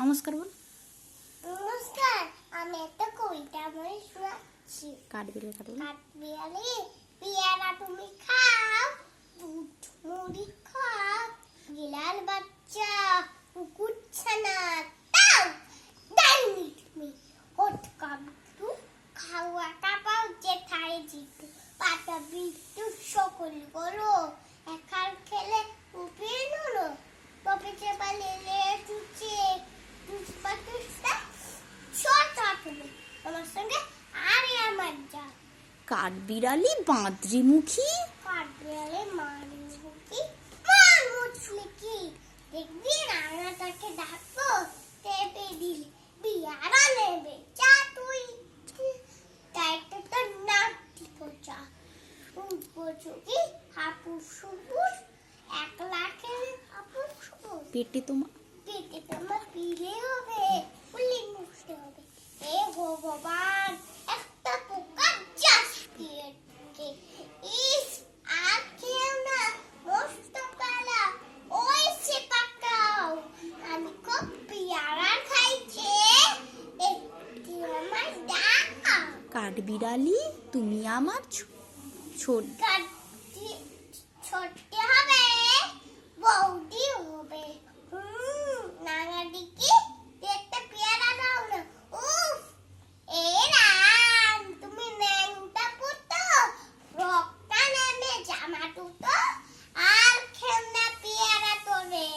নমস্কার বল। নমস্কার, আমি একটা কবিতা বলে শোনাচ্ছি। কাঠবিড়ালি পেয়ারা তুমি খাও, দুধ মুড়ি খাও, বিড়াল বাচ্চা কুকুর ছানা তাও ডাইনি তুমি হট কাবু খাওয়া কাপাও যেথায় জিতু পাতা বিদ্যু সকল করো একার খেলে উপিয়ে নড়ো পপে চেপা লেলে চুচে আমার সঙ্গে আরে আমার যা কাঠবিড়ালি বাঁদরিমুখী, কাঠবিড়ালি মারমুখী মারমুখী দেখবি রাঙাটাকে ডাকবো টেপে দিলে বিয়ারা নেবে চা তুই তাই তো তোর নাক টিপো চা উঠবি হাপুস সুপুস একলা খেলে হাপুস সুপুস পেটে তোমার পিলে হবে পুলি মুছতে হবে এ ভগবান একটা পোকা জাস্টিকে ইস আর কেউ না মস্ত কালা ওই সে কাকাও আমি খুব পেয়ারা খাইছে একটু আমার ডাকা কাঠবিড়ালি তুমি আমার ছোট ছোট্ট হবে বৌদি হবে নাঙাদিকে দেখতে পেয়ারা দাও না উফ এ রাম তুমি ন্যাংটা পুতো রক্তা নেমে জামা টুতো আর খেলনা পেয়ারা তোরে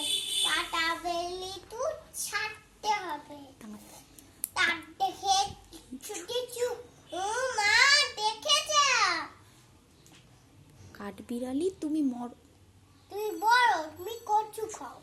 কাটা বেলি তু ছাড়তে হবে তার দেখে ছুটি মা দেখে যা কাঠবিড়ালি তুমি তুমি বড় তুমি কচু খাও।